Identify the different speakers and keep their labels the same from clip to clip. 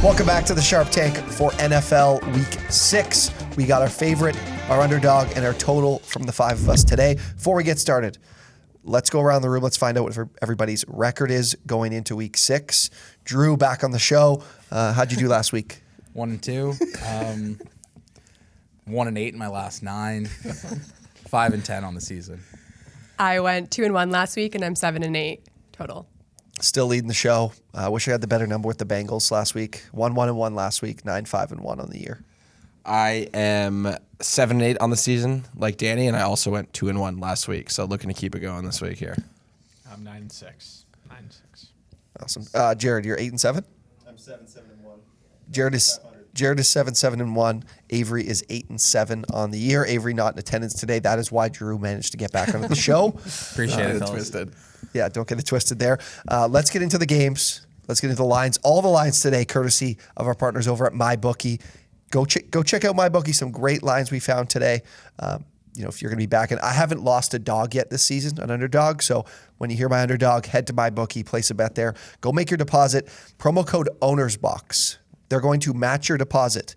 Speaker 1: Welcome back to the Sharp Tank for NFL Week 6. We got our favorite, our underdog, and our total from the five of us today. Before we get started, let's go around the room. Let's find out what everybody's record is going into Week 6. Drew, back on the show. How'd you do last week?
Speaker 2: 1-2. 1-8 in my last 9. 5-10 on the season.
Speaker 3: I went 2-1 last week, and I'm 7-8 total.
Speaker 1: Still leading the show. I wish I had the better number with the Bengals last week. 1-1-1 last week, 9-5-1 on the year.
Speaker 4: I am 7-8 on the season, like Danny, and I also went 2-1 last week. So looking to keep it going this week here.
Speaker 5: I'm 9-6. 9-6.
Speaker 1: Awesome. Jared, you're 8-7?
Speaker 6: I'm 7-7-1.
Speaker 1: Jared is 7-7-1. Avery is 8-7 on the year. Avery not in attendance today. That is why Drew managed to get back onto the show.
Speaker 2: Appreciate it, fellas.
Speaker 4: Twisted.
Speaker 1: Yeah, don't get it twisted there. Let's get into the games. Let's get into the lines. All the lines today, courtesy of our partners over at MyBookie. Go check out MyBookie. Some great lines we found today. If you're going to be back, and I haven't lost a dog yet this season, an underdog. So when you hear my underdog, head to MyBookie, place a bet there. Go make your deposit. Promo code OwnersBox. They're going to match your deposit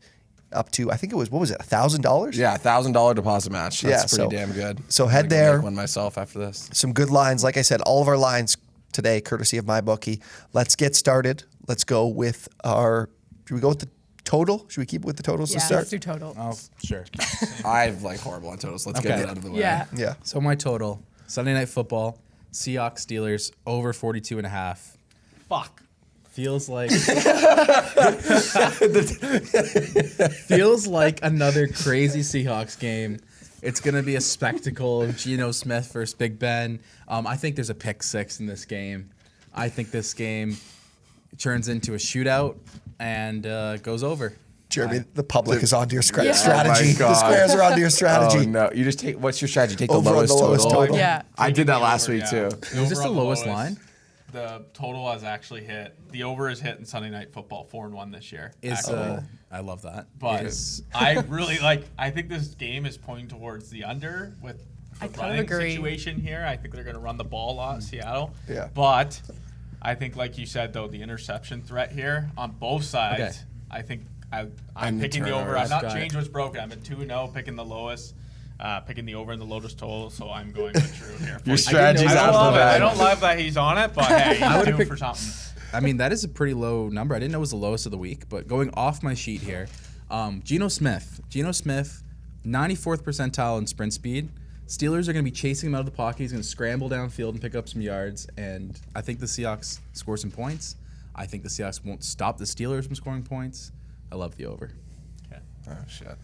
Speaker 1: up to, I think it was, what was it, $1,000?
Speaker 4: Yeah, $1,000 deposit match. That's pretty damn good.
Speaker 1: So head
Speaker 4: I'm
Speaker 1: there.
Speaker 4: Make one myself after this.
Speaker 1: Some good lines. Like I said, all of our lines today, courtesy of MyBookie. Let's get started. Let's go with should we go with the total? Should we keep it with the totals to start?
Speaker 3: Let's do total.
Speaker 2: Oh, sure.
Speaker 4: I've horrible on totals. Let's get it out of the way.
Speaker 1: Yeah.
Speaker 2: So my total, Sunday Night Football, Seahawks Steelers, over 42.5.
Speaker 5: Fuck.
Speaker 2: Feels like another crazy Seahawks game. It's going to be a spectacle of Geno Smith versus Big Ben. I think there's a pick 6 in this game. I think this game turns into a shootout and goes over.
Speaker 1: Jeremy, the public is onto your strategy.
Speaker 4: Oh my God.
Speaker 1: The squares are onto your strategy.
Speaker 4: Oh, no. You just take, what's your strategy? Take
Speaker 1: Over
Speaker 4: the
Speaker 1: on the
Speaker 4: lowest
Speaker 1: lowest
Speaker 4: total.
Speaker 1: total.
Speaker 3: Yeah.
Speaker 4: I did that last week, too.
Speaker 2: Is this the lowest line?
Speaker 5: The total has actually hit. The over is hit in Sunday Night Football, 4-1 this year.
Speaker 2: I love that.
Speaker 5: But I really I think this game is pointing towards the under with the running situation here. I think they're going to run the ball a lot, Seattle.
Speaker 1: Yeah.
Speaker 5: But I think, like you said, though, the interception threat here on both sides,
Speaker 2: Okay.
Speaker 5: I think I'm
Speaker 4: And the
Speaker 5: picking the over.
Speaker 4: turnovers.
Speaker 5: I've not changed what's broken. I'm at 2-0, picking the lowest. Picking the over and the lowest total, so I'm going with Drew here.
Speaker 4: Your strategy's
Speaker 5: I
Speaker 4: out
Speaker 5: don't
Speaker 4: of
Speaker 5: love
Speaker 4: the
Speaker 5: it.
Speaker 4: bag.
Speaker 5: I don't love that he's on it, but hey, he's due for something.
Speaker 2: I mean, that is a pretty low number. I didn't know it was the lowest of the week, but going off my sheet here, Geno Smith, 94th percentile in sprint speed. Steelers are going to be chasing him out of the pocket. He's going to scramble downfield and pick up some yards, and I think the Seahawks score some points. I think the Seahawks won't stop the Steelers from scoring points. I love the over.
Speaker 5: Okay.
Speaker 4: Oh, shit.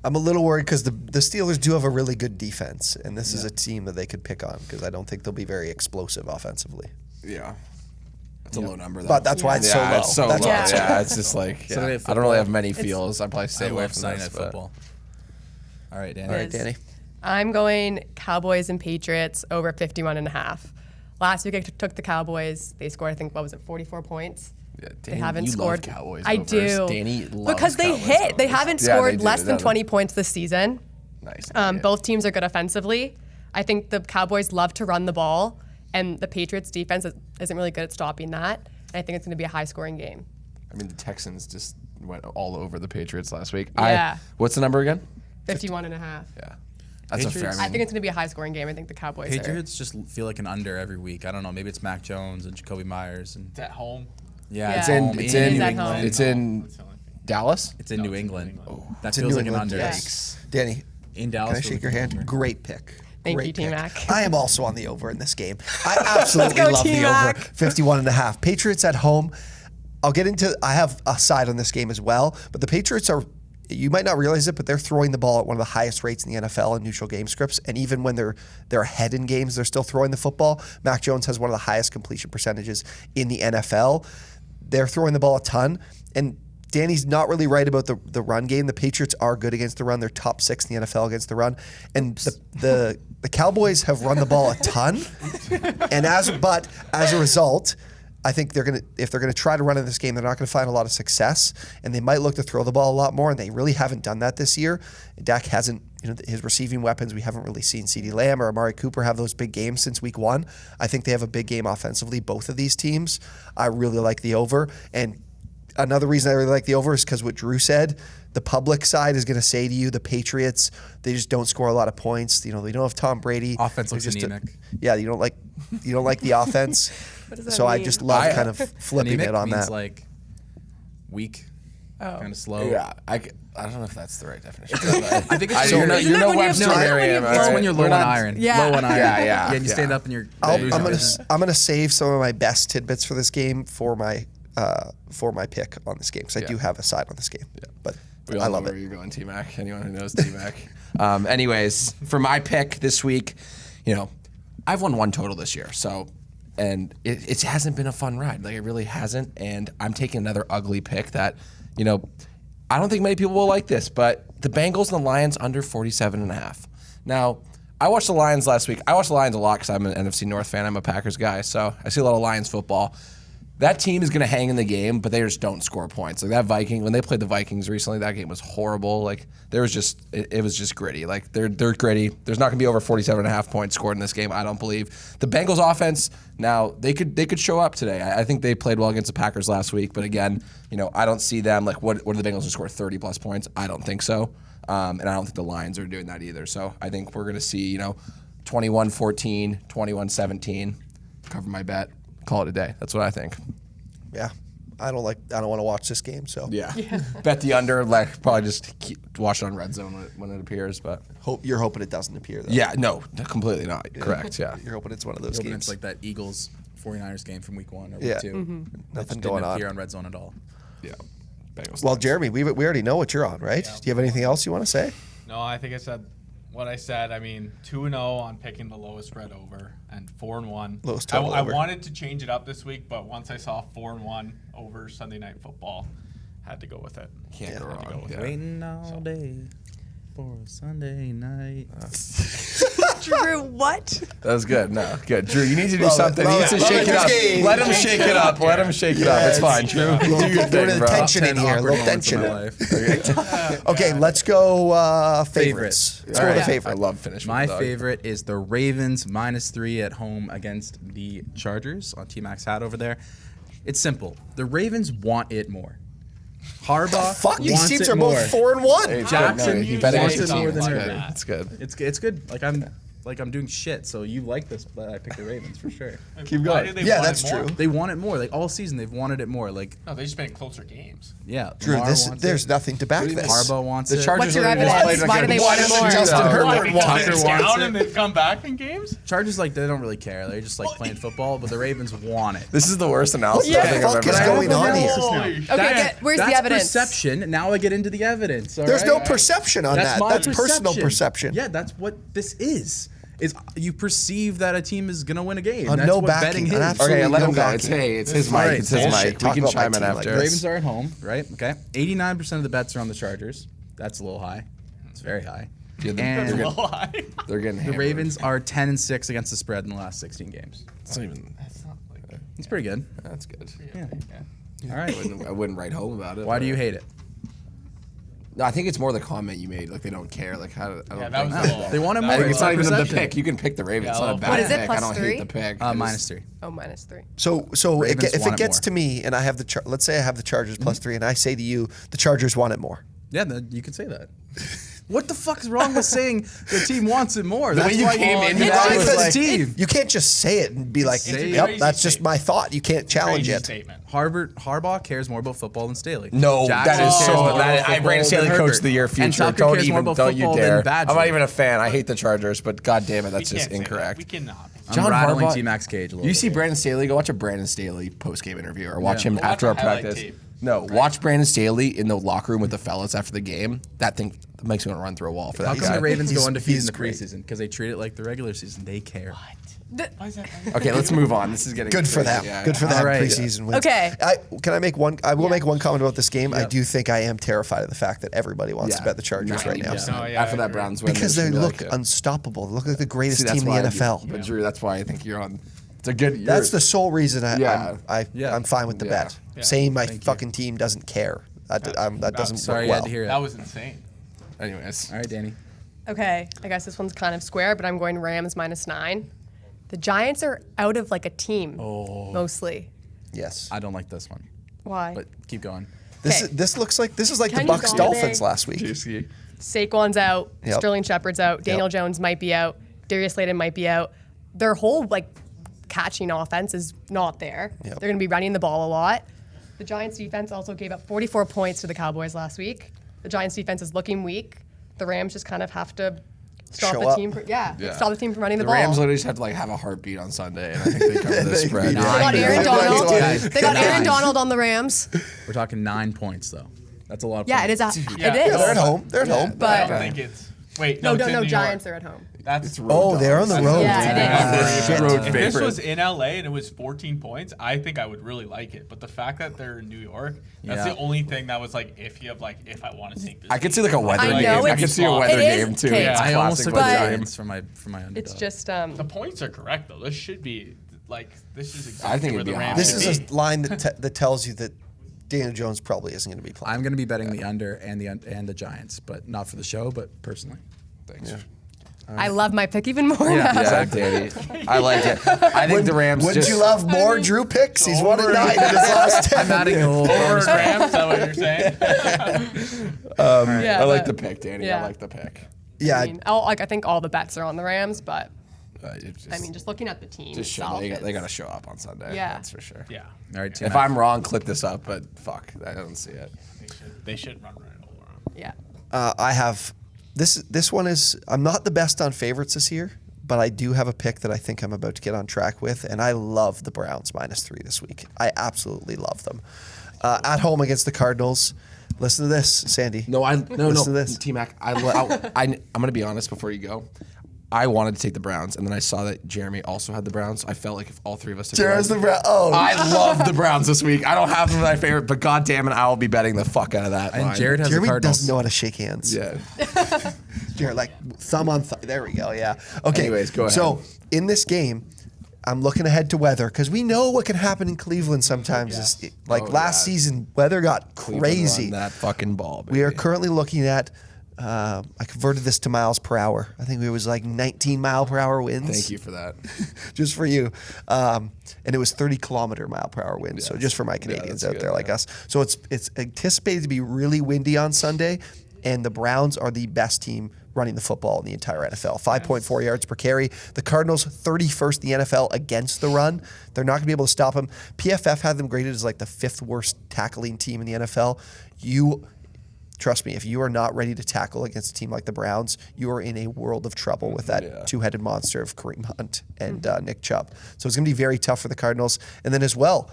Speaker 1: I'm a little worried because the Steelers do have a really good defense, and this is a team that they could pick on because I don't think they'll be very explosive offensively.
Speaker 4: Yeah. That's a low number, though.
Speaker 1: But that's why it's so low.
Speaker 4: It's so
Speaker 1: That's
Speaker 4: low.
Speaker 1: why it's so low.
Speaker 4: Yeah, it's just like,
Speaker 2: Sunday Night
Speaker 4: I don't really have
Speaker 2: Football.
Speaker 4: many feels. I'd probably stay
Speaker 2: I
Speaker 4: away
Speaker 2: love
Speaker 4: from
Speaker 2: Sunday
Speaker 4: this.
Speaker 2: Night
Speaker 4: But
Speaker 2: Football. All right, Danny.
Speaker 1: All right, Danny.
Speaker 3: I'm going Cowboys and Patriots over 51.5. Last week I took the Cowboys. They scored, I think, 44 points.
Speaker 4: Yeah,
Speaker 3: They
Speaker 4: Danny,
Speaker 3: haven't
Speaker 4: you
Speaker 3: scored.
Speaker 4: love Cowboys
Speaker 3: I
Speaker 4: overs.
Speaker 3: do.
Speaker 4: Danny loves
Speaker 3: because they
Speaker 4: Cowboys
Speaker 3: hit. They
Speaker 4: overs.
Speaker 3: haven't
Speaker 4: Yeah,
Speaker 3: scored
Speaker 4: they do.
Speaker 3: less than
Speaker 4: They
Speaker 3: 20 points this season.
Speaker 4: Nice.
Speaker 3: Both teams are good offensively. I think the Cowboys love to run the ball, and the Patriots defense isn't really good at stopping that. And I think it's going to be a high-scoring game.
Speaker 4: I mean, the Texans just went all over the Patriots last week.
Speaker 3: Yeah.
Speaker 4: What's the number again?
Speaker 3: 51.5.
Speaker 4: Yeah. That's a fair.
Speaker 2: Patriots-
Speaker 3: I think it's going to be a high-scoring game. I think the Cowboys
Speaker 2: Patriots just feel like an under every week. I don't know. Maybe it's Mac Jones and Jacoby Myers. And
Speaker 5: It's at home.
Speaker 2: yeah,
Speaker 3: Yeah.
Speaker 2: it's
Speaker 4: in-
Speaker 2: home
Speaker 4: it's
Speaker 2: in
Speaker 4: in-
Speaker 2: New
Speaker 3: at
Speaker 2: England.
Speaker 3: home.
Speaker 4: It's in
Speaker 5: That's the only thing.
Speaker 4: Dallas.
Speaker 2: It's in
Speaker 5: No,
Speaker 2: New
Speaker 5: it's in
Speaker 2: England.
Speaker 5: New England.
Speaker 2: That
Speaker 1: It's in
Speaker 2: feels
Speaker 1: New
Speaker 2: like
Speaker 1: England.
Speaker 2: an under.
Speaker 1: Yikes. Danny,
Speaker 2: In Dallas.
Speaker 1: can I
Speaker 2: feels
Speaker 1: shake your
Speaker 2: like an
Speaker 1: hand?
Speaker 2: under.
Speaker 1: Great pick.
Speaker 3: Thank
Speaker 1: Great
Speaker 3: you,
Speaker 1: pick.
Speaker 3: T-Mac.
Speaker 1: I am also on the over in this game. I absolutely
Speaker 3: go,
Speaker 1: love the
Speaker 3: T-Mac.
Speaker 1: over 51.5. Patriots at home. I have a side on this game as well, but the Patriots are, you might not realize it, but they're throwing the ball at one of the highest rates in the NFL in neutral game scripts. And even when they're ahead in games, they're still throwing the football. Mac Jones has one of the highest completion percentages in the NFL. They're throwing the ball a ton. And Danny's not really right about the run game. The Patriots are good against the run. They're top 6 in the NFL against the run. And the Cowboys have run the ball a ton. And as a result, I think if they're gonna try to run in this game, they're not gonna find a lot of success, and they might look to throw the ball a lot more, and they really haven't done that this year. Dak hasn't his receiving weapons. We haven't really seen CeeDee Lamb or Amari Cooper have those big games since week 1. I think they have a big game offensively, both of these teams. I really like the over. And another reason I really like the over is because what Drew said, the public side is going to say to you, the Patriots, they just don't score a lot of points. They don't have Tom Brady.
Speaker 2: Offense looks anemic.
Speaker 1: You don't like the offense.
Speaker 3: What does that
Speaker 1: So I
Speaker 3: mean?
Speaker 1: just love kind of flipping
Speaker 2: Anemic
Speaker 1: it on
Speaker 2: means
Speaker 1: that.
Speaker 2: like weak, kind of slow.
Speaker 4: Yeah, I don't know if that's the right definition.
Speaker 2: I think it's
Speaker 4: You're
Speaker 3: Isn't that when you have
Speaker 4: Webster
Speaker 3: no-
Speaker 4: Merriam.
Speaker 2: It's when you're low on iron.
Speaker 3: Yeah.
Speaker 2: Low on iron.
Speaker 4: Yeah.
Speaker 2: And you stand up and you're.
Speaker 1: I'm gonna save some of my best tidbits for this game for my pick on this game because I do have a side on this game. But
Speaker 4: We all
Speaker 1: I
Speaker 4: know
Speaker 1: love
Speaker 4: where
Speaker 1: it.
Speaker 4: you're going, T-Mac. Anyone who knows T-Mac. Anyways, for my pick this week, I've won 1 total this year, and it hasn't been a fun ride. Like, it really hasn't, and I'm taking another ugly pick that, I don't think many people will like this, but the Bengals and the Lions under 47.5. Now, I watched the Lions last week. I watch the Lions a lot because I'm an NFC North fan. I'm a Packers guy, so I see a lot of Lions football. That team is going to hang in the game, but they just don't score points. Like that when they played the Vikings recently, that game was horrible. Like it was just gritty. Like they're gritty. There's not going to be over 47.5 points scored in this game, I don't believe. The Bengals offense, now they could show up today. I think they played well against the Packers last week, but again, I don't see them like what are the Bengals to score 30 plus points? I don't think so. And I don't think the Lions are doing that either. So I think we're going to see, 21-14, 21-17. Cover my bet. Call it a day. That's what I think.
Speaker 1: Yeah, I don't want to watch this game. So
Speaker 4: Yeah. Bet the under. Like probably just watch it on Red Zone when it appears. But
Speaker 1: you're hoping it doesn't appear. Though.
Speaker 4: yeah, no, completely not. Correct. Yeah.
Speaker 1: You're hoping it's one of those
Speaker 2: Hoping
Speaker 1: games.
Speaker 2: it's like that Eagles 49ers game from week 1 or week
Speaker 1: Yeah.
Speaker 2: 2.
Speaker 1: Nothing
Speaker 2: It
Speaker 1: going
Speaker 2: didn't
Speaker 1: on.
Speaker 2: appear on Red Zone at all.
Speaker 4: Yeah. Bengals.
Speaker 1: Well, Jeremy, we already know what you're on, right? Do you have anything else you want to say?
Speaker 5: No, I think I said what I said. I mean, 2-0 on picking the lowest spread over and 4-1.
Speaker 1: Lowest total over.
Speaker 5: I wanted to change it up this week, but once I saw 4-1 over Sunday Night Football, had to go with it.
Speaker 4: Can't go
Speaker 5: Had to
Speaker 4: wrong.
Speaker 5: with
Speaker 4: Yeah.
Speaker 5: it.
Speaker 2: Waiting all day for a Sunday night.
Speaker 3: Drew, what?
Speaker 4: That was good. No, good. Drew, you need to do
Speaker 1: Love it,
Speaker 4: something.
Speaker 1: love
Speaker 4: You need
Speaker 1: it.
Speaker 4: to shake it
Speaker 1: Love
Speaker 4: up.
Speaker 1: this game.
Speaker 4: Let him shake it up. Let him shake it up. It's fine, Drew. Do your
Speaker 1: Little
Speaker 4: thing, bro.
Speaker 1: tension in
Speaker 2: 10
Speaker 1: here. A little
Speaker 2: awkward moments
Speaker 1: tension.
Speaker 2: in my life.
Speaker 1: Okay, let's go favorites. Let's go with
Speaker 4: All
Speaker 1: the
Speaker 4: right.
Speaker 1: favorite.
Speaker 4: I love finish.
Speaker 2: My
Speaker 4: with the dog.
Speaker 2: favorite is the Ravens -3 at home against the Chargers on T-Mac's hat over there. It's simple. The Ravens want it more. Harbaugh
Speaker 1: Fuck, these
Speaker 2: wants
Speaker 1: teams
Speaker 2: it
Speaker 1: are
Speaker 2: more.
Speaker 1: both 4-1.
Speaker 4: It's
Speaker 2: Jackson,
Speaker 4: good. No, you
Speaker 2: you
Speaker 4: bet
Speaker 2: wants
Speaker 4: against
Speaker 2: it
Speaker 4: your
Speaker 2: more
Speaker 4: team.
Speaker 2: than
Speaker 4: It's
Speaker 2: Herbert.
Speaker 4: good. It's good.
Speaker 2: It's good. I'm doing shit. So you like this? But I picked the Ravens for sure.
Speaker 4: Keep
Speaker 5: Why
Speaker 4: going.
Speaker 5: did they
Speaker 1: Yeah,
Speaker 5: want
Speaker 1: that's
Speaker 5: it more?
Speaker 1: true.
Speaker 2: They want it more. Like all season, they've wanted it more. Like
Speaker 5: No, they just been in closer games.
Speaker 2: yeah,
Speaker 1: Drew,
Speaker 2: Lamar wants
Speaker 1: there's
Speaker 2: it.
Speaker 1: nothing to back this.
Speaker 2: Harbaugh wants
Speaker 4: The
Speaker 2: it.
Speaker 4: Chargers
Speaker 3: What's your
Speaker 4: are the most
Speaker 3: evidence?
Speaker 4: played
Speaker 3: Why do
Speaker 4: against-
Speaker 3: they want it more?
Speaker 1: Justin Herbert wants
Speaker 2: Tucker
Speaker 5: It's
Speaker 2: wants
Speaker 5: down
Speaker 2: it.
Speaker 5: and they've come back in games.
Speaker 2: Chargers they don't really care. They're just like playing football, but the Ravens want it.
Speaker 4: This is the worst analysis
Speaker 1: What
Speaker 4: I
Speaker 1: the
Speaker 4: think I've
Speaker 1: fuck
Speaker 4: ever
Speaker 1: is
Speaker 4: had.
Speaker 1: going on here?
Speaker 5: Holy shit.
Speaker 3: Okay, where's the
Speaker 2: That's
Speaker 3: evidence?
Speaker 2: perception. Now I get into the evidence. all
Speaker 1: There's
Speaker 2: right?
Speaker 1: no perception on that.
Speaker 2: my
Speaker 1: That's personal perception.
Speaker 2: Yeah, that's what this is. Is you perceive that a team is gonna win a game.
Speaker 1: On
Speaker 2: That's
Speaker 1: no
Speaker 2: what
Speaker 1: backing,
Speaker 2: betting
Speaker 1: an
Speaker 2: is.
Speaker 1: absolute-
Speaker 4: Okay, let him
Speaker 1: no
Speaker 4: go.
Speaker 1: backing.
Speaker 4: It's his mic.
Speaker 2: Alright,
Speaker 4: It's his
Speaker 1: bullshit.
Speaker 4: mic. We
Speaker 1: Talk
Speaker 4: can
Speaker 1: about my
Speaker 4: chime in
Speaker 1: team like
Speaker 4: after.
Speaker 2: The
Speaker 1: this.
Speaker 2: Ravens are at home, right? Okay. 89% of the bets are on the Chargers. That's a little high. It's very high.
Speaker 4: Yeah,
Speaker 2: And
Speaker 4: they're,
Speaker 5: Why?
Speaker 4: they're getting
Speaker 2: the
Speaker 4: hammered.
Speaker 2: Ravens are 10-6 against the spread in the last 16 games.
Speaker 4: It's not even.
Speaker 5: That's not like
Speaker 2: It's pretty good.
Speaker 4: That's good.
Speaker 2: Yeah. All right.
Speaker 4: I wouldn't write home about it.
Speaker 2: Why
Speaker 4: but-
Speaker 2: do you hate it?
Speaker 4: No, I think it's more the comment you made. Like they don't care. Like how? I don't
Speaker 5: Yeah, that
Speaker 4: think
Speaker 5: was
Speaker 4: that-
Speaker 5: a little.
Speaker 2: They want it
Speaker 5: that
Speaker 2: more.
Speaker 4: I think
Speaker 5: was
Speaker 4: it's not even the
Speaker 2: perception.
Speaker 4: pick. You can pick the Ravens.
Speaker 5: Yeah,
Speaker 4: It's not a
Speaker 5: well,
Speaker 4: bad
Speaker 3: What is it,
Speaker 4: pick.
Speaker 3: plus
Speaker 4: I don't hate
Speaker 3: 3?
Speaker 4: the pick.
Speaker 2: -3.
Speaker 3: Oh, -3.
Speaker 1: So
Speaker 2: Ravens
Speaker 1: if
Speaker 2: want
Speaker 1: it
Speaker 2: it
Speaker 1: gets
Speaker 2: more.
Speaker 1: to me and I have let's say I have the Chargers +3 and I say to you the Chargers want it more.
Speaker 2: Yeah, then you can say that. What the fuck is wrong with saying the team wants it more?
Speaker 4: The way you came into that was
Speaker 2: the
Speaker 4: like-
Speaker 2: team.
Speaker 1: You can't just say it and be like,
Speaker 2: It's a
Speaker 1: "Yep,
Speaker 5: crazy
Speaker 1: that's just
Speaker 5: statement.
Speaker 1: my thought." You can't challenge
Speaker 5: Crazy
Speaker 1: it.
Speaker 5: statement.
Speaker 2: Harbaugh cares more about football than Staley.
Speaker 4: No,
Speaker 2: Jackson
Speaker 4: that is
Speaker 2: cares
Speaker 4: so.
Speaker 2: more about
Speaker 4: That, I
Speaker 2: football
Speaker 4: Brandon Staley
Speaker 2: than
Speaker 4: coach
Speaker 2: Herbert.
Speaker 4: of the year
Speaker 2: And
Speaker 4: future.
Speaker 2: Tucker
Speaker 4: Don't
Speaker 2: cares more
Speaker 4: even.
Speaker 2: about
Speaker 4: Don't you
Speaker 2: football
Speaker 4: dare.
Speaker 2: than Badger.
Speaker 4: I'm not even a fan. I hate the Chargers, but god damn it, that's
Speaker 5: We
Speaker 4: just
Speaker 5: can't say that.
Speaker 4: incorrect.
Speaker 5: We cannot.
Speaker 2: I'm
Speaker 4: John
Speaker 2: rattling
Speaker 4: Harbaugh-
Speaker 2: T-Max Cage a little
Speaker 4: You
Speaker 2: bit
Speaker 4: see
Speaker 2: here.
Speaker 4: Brandon Staley? Go watch a Brandon Staley post game interview or watch him
Speaker 5: Go
Speaker 4: after a
Speaker 5: watch a highlight
Speaker 4: practice.
Speaker 5: tape.
Speaker 4: No, watch Brandon Staley in the locker room with the fellas after the game. That thing makes me want to run through a wall for
Speaker 2: How
Speaker 4: that
Speaker 2: come
Speaker 4: guy.
Speaker 2: the Ravens go
Speaker 1: He's-
Speaker 2: undefeated in
Speaker 1: he's
Speaker 2: the
Speaker 1: great.
Speaker 2: preseason? Because they treat it like the regular season. They care.
Speaker 5: Why is that?
Speaker 4: Okay, let's move on. This is getting
Speaker 1: Good for
Speaker 4: crazy.
Speaker 1: them.
Speaker 4: Yeah,
Speaker 1: Good for
Speaker 4: yeah.
Speaker 1: them.
Speaker 2: All right.
Speaker 1: Preseason wins.
Speaker 3: Okay.
Speaker 1: Can I make one? I will make one comment about this game. I
Speaker 2: Yep.
Speaker 1: do think I am terrified of the fact that everybody wants to bet the Chargers right now.
Speaker 4: 90%.
Speaker 5: No, yeah,
Speaker 4: After
Speaker 5: I
Speaker 4: that
Speaker 5: agree.
Speaker 4: Browns win,
Speaker 1: Because
Speaker 4: they're
Speaker 1: they
Speaker 4: just gonna
Speaker 1: look
Speaker 4: be like,
Speaker 1: unstoppable. They look like the greatest
Speaker 4: See, that's
Speaker 1: team in
Speaker 4: why
Speaker 1: the
Speaker 4: I do-
Speaker 1: NFL.
Speaker 4: But Drew, that's why I think you're on. It's a good.
Speaker 1: That's the sole reason
Speaker 4: Yeah.
Speaker 1: I'm fine with the
Speaker 4: Yeah.
Speaker 1: bet.
Speaker 5: Yeah.
Speaker 1: Saying my
Speaker 2: Thank you.
Speaker 1: fucking team doesn't care. That doesn't
Speaker 2: Sorry
Speaker 1: work
Speaker 2: you
Speaker 1: well.
Speaker 2: had to hear
Speaker 5: That
Speaker 2: that.
Speaker 5: was insane.
Speaker 4: Anyways,
Speaker 2: All right, Danny.
Speaker 3: Okay, I guess this one's kind of square, but I'm going Rams -9. The Giants are out of like a team, mostly.
Speaker 1: Yes.
Speaker 2: I don't like this one,
Speaker 3: Why?
Speaker 2: but keep going.
Speaker 1: This looks like the
Speaker 3: Kenny
Speaker 1: Bucks
Speaker 3: Galladay.
Speaker 1: Dolphins last week.
Speaker 3: Saquon's out.
Speaker 1: Yep.
Speaker 3: Sterling Shepard's out. Daniel Jones might be out. Darius Slayton might be out. Their whole catching offense is not there.
Speaker 1: Yep.
Speaker 3: They're going to be running the ball a lot. The Giants defense also gave up 44 points to the Cowboys last week. The Giants defense is looking weak. The Rams just kind of have to stop
Speaker 1: Show
Speaker 3: the
Speaker 1: up.
Speaker 3: team. Stop the team from running the
Speaker 4: The
Speaker 3: ball.
Speaker 4: Rams literally just have to have a heartbeat on Sunday, and I think they cover the spread.
Speaker 3: They got Aaron Donald.
Speaker 1: Guys,
Speaker 3: They got Aaron Donald on the Rams.
Speaker 2: We're talking 9 points though. That's a lot of
Speaker 3: Yeah,
Speaker 2: points.
Speaker 3: it is.
Speaker 5: Yeah.
Speaker 3: It is.
Speaker 1: They're at home. They're at home.
Speaker 5: I
Speaker 3: But
Speaker 5: don't think it's. Wait,
Speaker 3: no,
Speaker 5: it's in New
Speaker 3: Giants
Speaker 5: York.
Speaker 3: are at home.
Speaker 5: That's
Speaker 1: Oh, they're on the road.
Speaker 3: Yeah, it is.
Speaker 4: Road
Speaker 5: If this
Speaker 4: favorite.
Speaker 5: was in LA and it was 14 points, I think I would really like it. But the fact that they're in New York, that's
Speaker 2: Yeah.
Speaker 5: the only thing that was iffy of if I want to take this.
Speaker 4: I could see
Speaker 5: game.
Speaker 4: a weather
Speaker 3: I
Speaker 4: game.
Speaker 3: know
Speaker 4: I
Speaker 3: it's-
Speaker 4: could see a weather
Speaker 3: it is
Speaker 4: game too.
Speaker 3: okay.
Speaker 4: It's
Speaker 2: I almost
Speaker 4: classic
Speaker 2: took
Speaker 3: But-
Speaker 2: the
Speaker 4: weather game.
Speaker 2: Giants for my underdog.
Speaker 3: It's just
Speaker 5: The points are correct though. This should be this is exactly
Speaker 4: I think
Speaker 5: where
Speaker 4: it'd
Speaker 5: the
Speaker 4: be
Speaker 5: Rams
Speaker 4: high.
Speaker 1: This
Speaker 5: should
Speaker 1: is
Speaker 5: be.
Speaker 1: a line that tells you that Daniel Jones probably isn't going to be playing.
Speaker 2: I'm going to be betting the under and the Giants, but not for the show, but personally.
Speaker 4: Thanks.
Speaker 3: I love my pick even more now.
Speaker 4: Yeah, Danny. I like it. I think the Rams.
Speaker 1: Wouldn't
Speaker 4: just,
Speaker 1: you love more Drew picks? He's 1-9 in his last 10.
Speaker 2: I'm adding a little
Speaker 5: Over
Speaker 2: bonus.
Speaker 5: Rams, is that what you're saying?
Speaker 3: Yeah,
Speaker 4: I like
Speaker 3: but-
Speaker 4: the pick, Danny.
Speaker 3: yeah.
Speaker 4: I like the pick.
Speaker 1: Yeah,
Speaker 3: I think all the bets are on the Rams, but
Speaker 4: It's just,
Speaker 3: just looking at the team
Speaker 4: just show,
Speaker 3: itself,
Speaker 4: they
Speaker 3: it's-
Speaker 4: got to show up on Sunday.
Speaker 3: Yeah.
Speaker 4: That's for sure.
Speaker 5: Yeah,
Speaker 2: All right,
Speaker 4: If I'm wrong, click this up. But fuck, I don't see it.
Speaker 5: they should run right over 'em.
Speaker 3: yeah.
Speaker 1: I have this one is I'm not the best on favorites this year, but I do have a pick that I think I'm about to get on track with, and I love the Browns -3 this week. I absolutely love them. At home against the Cardinals. Listen to this, Sandy.
Speaker 4: No,
Speaker 1: Listen to this.
Speaker 4: T-Mac, I'm going to be honest before you go. I wanted to take the Browns, and then I saw that Jeremy also had the Browns. I felt like if all three of us took
Speaker 1: Jared's
Speaker 4: the
Speaker 1: the
Speaker 4: Browns.
Speaker 1: Brown. Oh,
Speaker 4: I love the Browns this week. I don't have them as my favorite, but god damn it, I will be betting the fuck out of that.
Speaker 2: And
Speaker 4: line.
Speaker 2: Jared has
Speaker 1: Jeremy
Speaker 2: the Cardinals.
Speaker 1: doesn't know how to shake hands.
Speaker 4: Yeah.
Speaker 1: Jared, thumb on thumb. There we go. Yeah. Okay.
Speaker 4: Anyways, go ahead.
Speaker 1: So in this game, I'm looking ahead to weather because we know what can happen in Cleveland sometimes. Last season, weather got crazy.
Speaker 4: Run that fucking ball, baby.
Speaker 1: We are currently looking at. I converted this to miles per hour. I think it was 19 mile per hour winds.
Speaker 4: Thank you for that.
Speaker 1: Just for you. And it was 30-kilometer-mile-per-hour winds. So just for my Canadians
Speaker 4: that's
Speaker 1: out there
Speaker 4: good,
Speaker 1: like us. So it's anticipated to be really windy on Sunday, and the Browns are the best team running the football in the entire NFL. 5.4 yards per carry. The Cardinals, 31st in the NFL against the run. They're not going to be able to stop them. PFF had them graded as the 5th worst tackling team in the NFL. Trust me, if you are not ready to tackle against a team like the Browns, you are in a world of trouble with that two-headed monster of Kareem Hunt and Nick Chubb. So it's going to be very tough for the Cardinals. And then as well,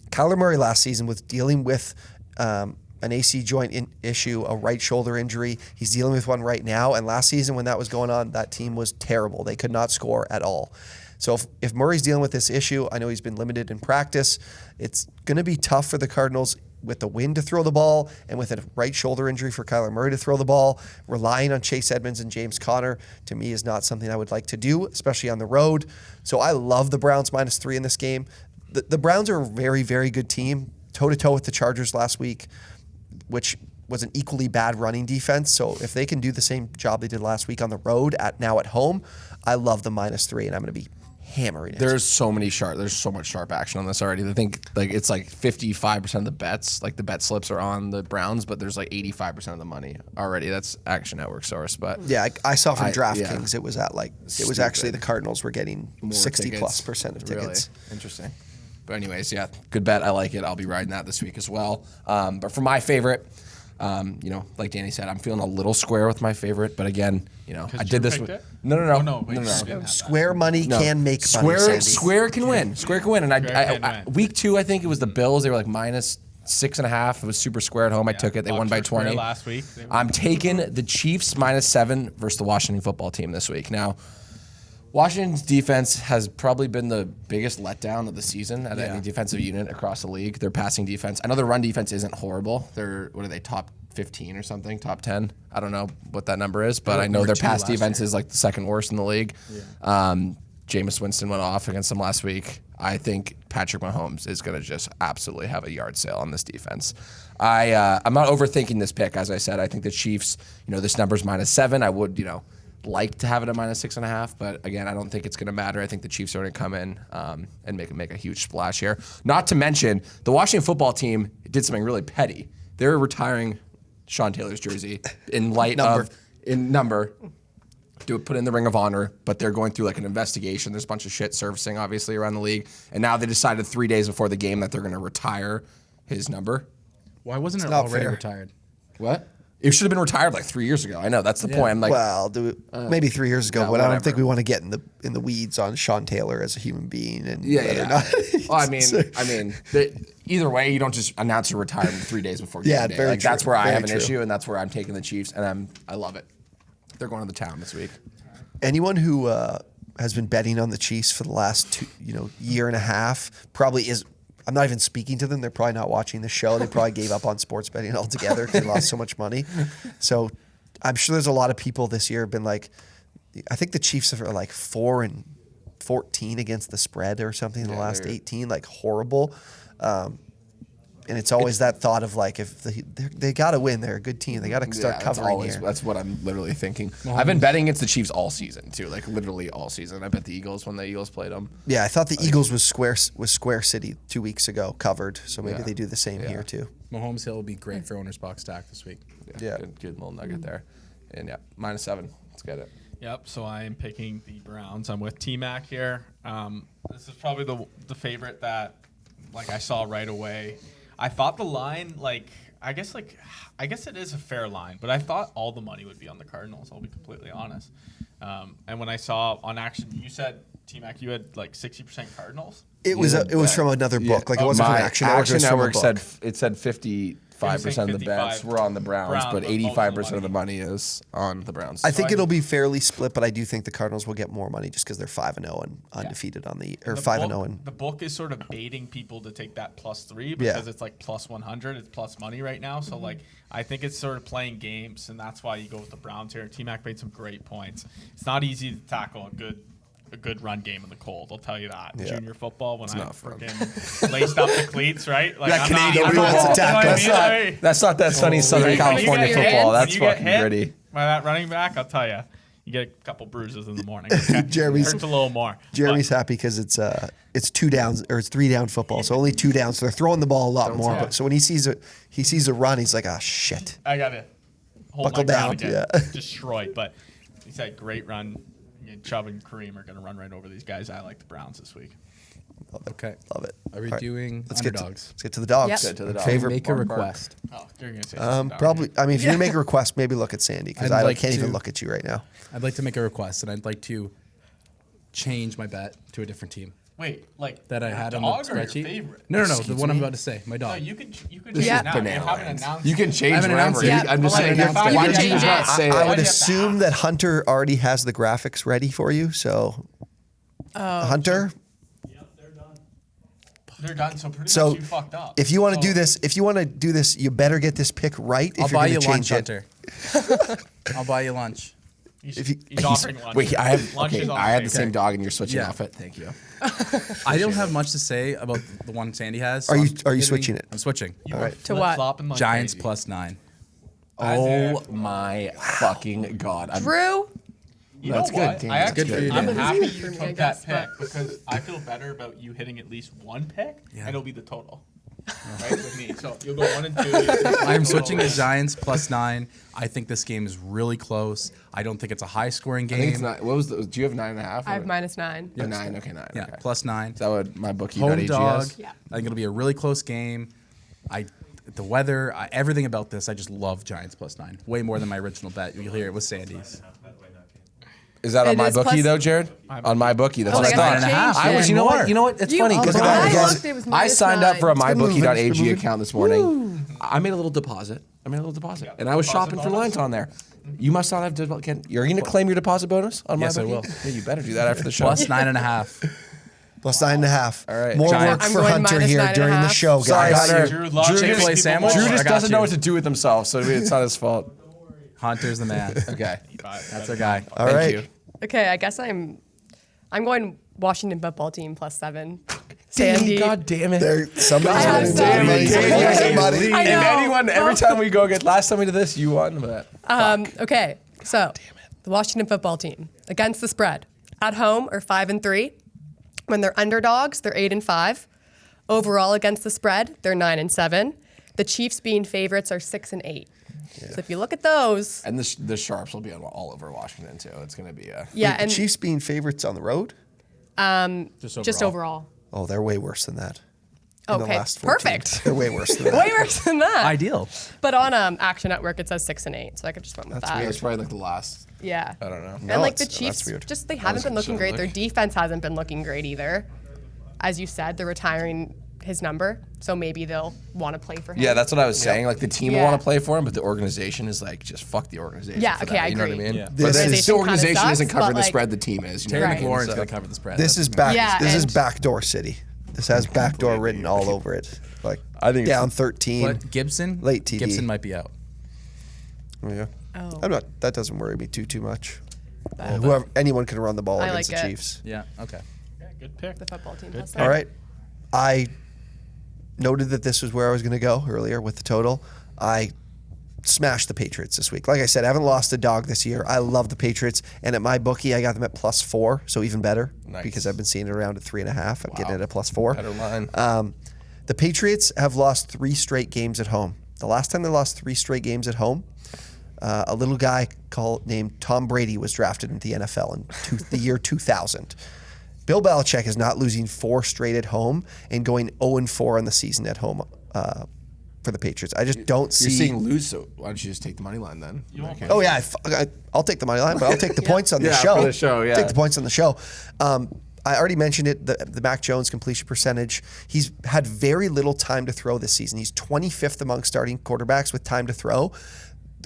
Speaker 1: Kyler Murray last season was dealing with an AC joint issue, a right shoulder injury. He's dealing with one right now. And last season when that was going on, that team was terrible. They could not score at all. So if Murray's dealing with this issue, I know he's been limited in practice. It's going to be tough for the Cardinals with the wind to throw the ball and with a right shoulder injury for Kyler Murray to throw the ball. Relying on Chase Edmonds and James Conner, to me, is not something I would like to do, especially on the road. So I love the Browns -3 in this game. The Browns are a very, very good team, toe-to-toe with the Chargers last week, which was an equally bad running defense. So if they can do the same job they did last week on the road, now at home, I love the -3, and I'm going to be hammering it.
Speaker 4: There's so much sharp action on this already. I think it's 55% of the bets, the bet slips are on the Browns, but there's 85% of the money already. That's Action Network source, but
Speaker 1: Yeah, I saw from
Speaker 4: yeah.
Speaker 1: DraftKings it was actually the Cardinals were getting 60+% of tickets.
Speaker 4: Really interesting. But anyways, yeah, good bet. I like it. I'll be riding that this week as well. But for my favorite, like Danny said, I'm feeling a little square with my favorite. But again, I did this.
Speaker 5: picked it?
Speaker 4: No.
Speaker 5: Oh, no, wait, you didn't have that.
Speaker 1: Square money can make money.
Speaker 4: Square.
Speaker 1: Sandy.
Speaker 4: Square can win. Square can win. And
Speaker 5: Square can win.
Speaker 4: week 2, I think it was the Bills. They were -6.5. It was super square at home. I took it. They won by
Speaker 5: Bucks were square
Speaker 4: 20
Speaker 5: last week.
Speaker 4: I'm taking the Chiefs -7 versus the Washington football team this week. Now, Washington's defense has probably been the biggest letdown of the season at any defensive unit across the league. Their passing defense, I know their run defense isn't horrible. They're, top 15 or something, top 10? I don't know what that number is, but I know their pass defense is the second worst in the league. Jameis Winston went off against them last week. I think Patrick Mahomes is going to just absolutely have a yard sale on this defense. I'm not overthinking this pick, as I said. I think the Chiefs, this number's -7. I would, like to have it at -6.5, but again, I don't think it's going to matter. I think the Chiefs are going to come in and make a huge splash here. Not to mention, the Washington football team did something really petty. They're retiring Sean Taylor's jersey in light of number. Put in the Ring of Honor, but they're going through like an investigation. There's a bunch of shit surfacing, obviously, around the league, and now they decided 3 days before the game that they're going to retire his number.
Speaker 2: Why wasn't it
Speaker 1: not
Speaker 2: already
Speaker 1: fair.
Speaker 2: retired?
Speaker 4: What? It should have been retired like 3 years ago. I know that's the point. I'm like,
Speaker 1: well, maybe 3 years ago,
Speaker 4: yeah,
Speaker 1: but I don't
Speaker 4: whatever.
Speaker 1: think we want to get in the weeds on Sean Taylor as a human being and
Speaker 4: yeah.
Speaker 1: whether or not.
Speaker 4: Well, I mean, either way, you don't just announce your retirement 3 days before game
Speaker 1: Yeah,
Speaker 4: day.
Speaker 1: very
Speaker 4: Like
Speaker 1: true.
Speaker 4: that's where I
Speaker 1: Very
Speaker 4: have an
Speaker 1: true.
Speaker 4: issue, and that's where I'm taking the Chiefs, and I love it. They're going to the town this week.
Speaker 1: Anyone who has been betting on the Chiefs for the last year and a half probably is. I'm not even speaking to them. They're probably not watching the show. They probably gave up on sports betting altogether because they lost so much money. So I'm sure there's a lot of people this year have been like, I think the Chiefs are like 4-14 against the spread or something in the last 18, like horrible. And it's always that thought of like, if they got to win, they're a good team. They got to start covering here.
Speaker 4: That's what I'm literally thinking. I've been betting against the Chiefs all season too, like literally all season. I bet the Eagles when the Eagles played them.
Speaker 1: Yeah, I thought the Eagles was Square City 2 weeks ago covered, so maybe they do the same here too.
Speaker 2: Mahomes Hill will be great for owner's box stack this week.
Speaker 1: Yeah.
Speaker 4: Good little nugget there. And -7. Let's get it.
Speaker 5: Yep. So I am picking the Browns. I'm with T-Mac here. This is probably the favorite that I saw right away. I thought the line, I guess it is a fair line, but I thought all the money would be on the Cardinals. I'll be completely honest. And when I saw on Action, you said, T-Mac, you had 60% Cardinals.
Speaker 1: It was from another book, it wasn't from Action Network.
Speaker 4: Action
Speaker 1: it was from a
Speaker 4: Network
Speaker 1: book.
Speaker 4: said 55% of the bets were on the Browns, but 85% of the money is on the Browns.
Speaker 1: I think it'll be fairly split, but I do think the Cardinals will get more money just because they're 5-0 and undefeated on the 5-0 and
Speaker 5: the book is sort of baiting people to take that +3 because it's like +100. It's plus money right now. So I think it's sort of playing games, and that's why you go with the Browns here. T-Mac made some great points. It's not easy to tackle a good run game in the cold. I'll tell you that.
Speaker 1: Yeah.
Speaker 5: Junior football when I
Speaker 4: not fun.
Speaker 5: freaking laced up the cleats, right?
Speaker 1: That Canadian football.
Speaker 4: That's not that sunny Southern
Speaker 5: Right?
Speaker 4: California
Speaker 5: When you get
Speaker 4: football.
Speaker 5: hit-
Speaker 4: That's
Speaker 5: when you get
Speaker 4: fucking
Speaker 5: hit
Speaker 4: gritty.
Speaker 5: by that running back, I'll tell you, you get a couple bruises in the morning. Okay?
Speaker 1: Jeremy's-
Speaker 5: Hurts a little more.
Speaker 1: Jeremy's happy because it's 2 downs or it's 3 down football, so only 2 downs. So they're throwing the ball a lot more. But so when he sees a run, he's like, shit.
Speaker 5: I got to hold
Speaker 1: Buckle
Speaker 5: my ground
Speaker 1: down,
Speaker 5: again.
Speaker 1: yeah.
Speaker 5: Destroyed. But he said great run. Chubb and Kareem are going to run right over these guys. I like the Browns this week.
Speaker 2: Okay.
Speaker 1: Love it.
Speaker 2: Are we
Speaker 1: All right,
Speaker 2: doing
Speaker 1: let's
Speaker 2: underdogs?
Speaker 1: Get to the dogs.
Speaker 3: Yep.
Speaker 4: Get to the dogs.
Speaker 1: Favorite
Speaker 2: Make a
Speaker 1: bark.
Speaker 2: request.
Speaker 5: Oh, you're going to say something.
Speaker 1: Probably. I mean, if you're gonna make a request, maybe look at Sandy because
Speaker 2: I'd
Speaker 1: I
Speaker 2: like
Speaker 1: can't even
Speaker 2: to-
Speaker 1: look at you right now.
Speaker 2: I'd like to make a request, and I'd like to change my bet to a different team
Speaker 5: Wait,
Speaker 2: that I
Speaker 5: your
Speaker 2: had on the
Speaker 5: dog or your
Speaker 2: spreadsheet.
Speaker 5: favor't?
Speaker 2: No, the one I'm about to say. My
Speaker 5: No,
Speaker 2: dog.
Speaker 5: you could
Speaker 4: This
Speaker 3: Yeah.
Speaker 4: is
Speaker 5: now.
Speaker 4: banana
Speaker 5: You haven't
Speaker 4: lands.
Speaker 5: announced
Speaker 4: You can
Speaker 5: it.
Speaker 4: change
Speaker 2: I haven't
Speaker 4: whatever.
Speaker 2: announced it.
Speaker 4: I'm just
Speaker 2: Well, I
Speaker 4: saying.
Speaker 2: announced it.
Speaker 4: Why
Speaker 3: You
Speaker 4: did you
Speaker 3: can
Speaker 4: not
Speaker 3: change it.
Speaker 4: say
Speaker 1: I
Speaker 4: it?
Speaker 1: would
Speaker 5: have to
Speaker 1: assume
Speaker 5: ask?
Speaker 1: that Hunter already has the graphics ready for you. So, Hunter,
Speaker 5: They're done, so pretty
Speaker 1: So,
Speaker 5: much you fucked up.
Speaker 1: if you want to
Speaker 5: So-
Speaker 1: do this, you better get this pick right. If
Speaker 2: I'll
Speaker 1: you're
Speaker 2: buy
Speaker 1: going
Speaker 2: you
Speaker 1: to
Speaker 2: lunch,
Speaker 1: change it.
Speaker 2: Hunter. I'll buy you lunch.
Speaker 5: He's offering lunch.
Speaker 4: Wait, I have.
Speaker 5: Lunch
Speaker 4: Okay,
Speaker 5: is on
Speaker 4: I had the
Speaker 5: table.
Speaker 4: same dog, and you're switching
Speaker 2: Yeah.
Speaker 4: off it. Thank you.
Speaker 2: I don't have much to say about the one Sandy has.
Speaker 1: Are you-
Speaker 2: so
Speaker 1: are you
Speaker 2: I'm
Speaker 1: switching it?
Speaker 2: I'm switching.
Speaker 5: You
Speaker 1: All
Speaker 5: were
Speaker 1: right.
Speaker 3: To what?
Speaker 5: flip-flopping like
Speaker 2: Giants
Speaker 5: crazy.
Speaker 2: +9.
Speaker 4: Oh my fucking god!
Speaker 3: Drew.
Speaker 5: You
Speaker 4: That's
Speaker 5: know
Speaker 4: good,
Speaker 5: what?
Speaker 4: Dan.
Speaker 5: I
Speaker 4: That's
Speaker 5: actually,
Speaker 2: good for you,
Speaker 5: I'm
Speaker 2: Dan.
Speaker 5: happy
Speaker 3: For
Speaker 5: you
Speaker 3: me,
Speaker 5: took
Speaker 3: I
Speaker 5: that
Speaker 3: guess,
Speaker 5: pick
Speaker 3: but-
Speaker 5: because I feel better about you hitting at least one pick,
Speaker 2: Yeah.
Speaker 5: and it'll be the total. Right with me, so you'll go 1 and 2.
Speaker 2: I'm switching to Giants +9. I think this game is really close. I don't think it's a high-scoring
Speaker 4: I
Speaker 2: game.
Speaker 4: think it's not. What was the? Do you have 9.5?
Speaker 3: I have -9.
Speaker 4: Yeah, 9. Okay, 9.
Speaker 2: Yeah,
Speaker 4: Okay.
Speaker 2: +9.
Speaker 4: Is that what my bookie
Speaker 2: Home
Speaker 4: AG
Speaker 2: dog.
Speaker 4: has?
Speaker 3: Yeah.
Speaker 2: I think it'll be a really close game. The weather, everything about this, I just love Giants +9. Way more than my original bet. You'll hear it with Sandy's.
Speaker 4: Is that on
Speaker 3: It
Speaker 4: my
Speaker 3: is
Speaker 4: bookie
Speaker 3: plus-
Speaker 4: though, Jared? On my bookie, that's
Speaker 3: Oh,
Speaker 4: what
Speaker 3: I
Speaker 4: I
Speaker 3: guess
Speaker 4: thought.
Speaker 3: it changed
Speaker 4: I was.
Speaker 3: then.
Speaker 4: You know what?
Speaker 2: More.
Speaker 4: You know what? It's
Speaker 3: You-
Speaker 4: funny because
Speaker 3: Look at that.
Speaker 1: I
Speaker 3: looked, it was
Speaker 4: I signed up for a
Speaker 3: -9.
Speaker 4: mybookie.ag
Speaker 1: moving.
Speaker 4: account this morning. I made a little deposit. And I was shopping for lines on there. You must not have. You're going to claim your deposit bonus on
Speaker 2: Yes, I
Speaker 4: MyBookie?
Speaker 2: will.
Speaker 4: Yeah, you better do that after the show.
Speaker 2: +9.5.
Speaker 1: Plus 9.5.
Speaker 4: All right.
Speaker 1: More
Speaker 2: Giants.
Speaker 1: work
Speaker 3: I'm
Speaker 1: for
Speaker 3: going
Speaker 1: Hunter
Speaker 3: minus
Speaker 1: here during the
Speaker 3: 9.5.
Speaker 1: show,
Speaker 4: Sorry,
Speaker 1: guys.
Speaker 4: Hunter.
Speaker 5: Drew loves
Speaker 2: Chick-fil-A
Speaker 5: making people
Speaker 2: sandwich?
Speaker 5: more.
Speaker 4: Drew
Speaker 2: I
Speaker 4: just
Speaker 2: got
Speaker 4: doesn't know
Speaker 2: you.
Speaker 4: what to do with himself, so it's not his fault.
Speaker 2: Hunter's the man.
Speaker 4: Okay.
Speaker 2: That's our guy.
Speaker 1: All
Speaker 4: Thank
Speaker 1: right.
Speaker 4: you.
Speaker 3: Okay, I guess I'm I'm going Washington football team +7. Sandy.
Speaker 4: God damn it.
Speaker 1: Somebody's
Speaker 3: I have
Speaker 1: winning.
Speaker 3: some.
Speaker 1: Somebody's winning. Somebody.
Speaker 3: I
Speaker 4: And
Speaker 3: know.
Speaker 4: anyone, every time we go get, last time we did this, you won. But
Speaker 3: Okay, so the Washington football team against the spread at home are 5-3. When they're underdogs, they're 8-5. Overall against the spread, they're 9-7. The Chiefs being favorites are 6-8. So if you look at those,
Speaker 4: and the Sharps will be all over Washington too. It's going to be a
Speaker 3: yeah,
Speaker 1: The
Speaker 3: and
Speaker 1: Chiefs being favorites on the road?
Speaker 3: just overall.
Speaker 1: Oh, they're way worse than that. In the
Speaker 3: Okay,
Speaker 1: last 14.
Speaker 3: perfect.
Speaker 1: They're way worse than that.
Speaker 3: Way worse than that.
Speaker 2: Ideal.
Speaker 3: But on Action Network, it says 6-8, so I could just went with that.
Speaker 4: it's probably like the last.
Speaker 3: Yeah.
Speaker 4: I don't know.
Speaker 3: And
Speaker 1: No,
Speaker 3: like the
Speaker 1: that's
Speaker 3: Chiefs,
Speaker 1: weird.
Speaker 3: just they haven't been looking great. Their defense hasn't been looking great either. As you said, they're retiring his number, so maybe they'll want to play for him.
Speaker 4: Yeah, that's what I was saying. Like the team will
Speaker 3: Yeah.
Speaker 4: want to play for him, but the organization is like, just fuck the organization.
Speaker 3: Yeah,
Speaker 4: for
Speaker 3: okay,
Speaker 4: that,
Speaker 3: I
Speaker 4: you know what I
Speaker 3: agree.
Speaker 4: mean?
Speaker 2: Yeah.
Speaker 4: But
Speaker 1: This
Speaker 4: then
Speaker 1: is-
Speaker 4: the
Speaker 3: kinda
Speaker 4: organization
Speaker 3: sucks,
Speaker 4: isn't covering
Speaker 3: but,
Speaker 4: the
Speaker 3: like-
Speaker 4: spread. The team is. You know
Speaker 2: Terry
Speaker 4: what I
Speaker 3: Right.
Speaker 4: mean?
Speaker 2: McLaurin's
Speaker 4: So-
Speaker 2: going to cover the spread.
Speaker 1: This
Speaker 2: That's
Speaker 1: is
Speaker 2: his
Speaker 1: back.
Speaker 3: Yeah,
Speaker 1: This is
Speaker 3: and-
Speaker 1: backdoor city. This has backdoor written all over it. Like
Speaker 4: I think
Speaker 1: down 13.
Speaker 2: But Gibson,
Speaker 1: Late TD.
Speaker 2: Gibson might be out.
Speaker 1: Yeah.
Speaker 3: Oh.
Speaker 1: I'm not. That doesn't worry me too much. Anyone can run the ball
Speaker 3: I
Speaker 1: against
Speaker 3: like
Speaker 1: the
Speaker 3: it.
Speaker 1: Chiefs.
Speaker 2: Yeah. Okay.
Speaker 5: Yeah, good pick.
Speaker 3: The football team. Plus
Speaker 1: All right. I noted that this was where I was going to go earlier with the total. I smashed the Patriots this week. Like I said, I haven't lost a dog this year. I love the Patriots, and at my bookie, I got them at +4, so even better
Speaker 4: Nice.
Speaker 1: because I've been seeing it around at 3.5. I'm getting it at +4.
Speaker 4: Better line.
Speaker 1: The Patriots have lost 3 straight games at home. The last time they lost 3 straight games at home, a little guy named Tom Brady was drafted into the NFL in the year 2000. Bill Belichick is not losing 4 straight at home and going 0-4 on the season at home for the Patriots. I just don't see.
Speaker 4: You're seeing lose, so why don't you just take the money line then? Okay.
Speaker 1: Oh yeah, I'll take the money line, but I'll take the points on the
Speaker 4: Yeah,
Speaker 1: show.
Speaker 4: for the show, yeah.
Speaker 1: Take the points on the show. I already mentioned it. The Mac Jones completion percentage. He's had very little time to throw this season. He's 25th among starting quarterbacks with time to throw.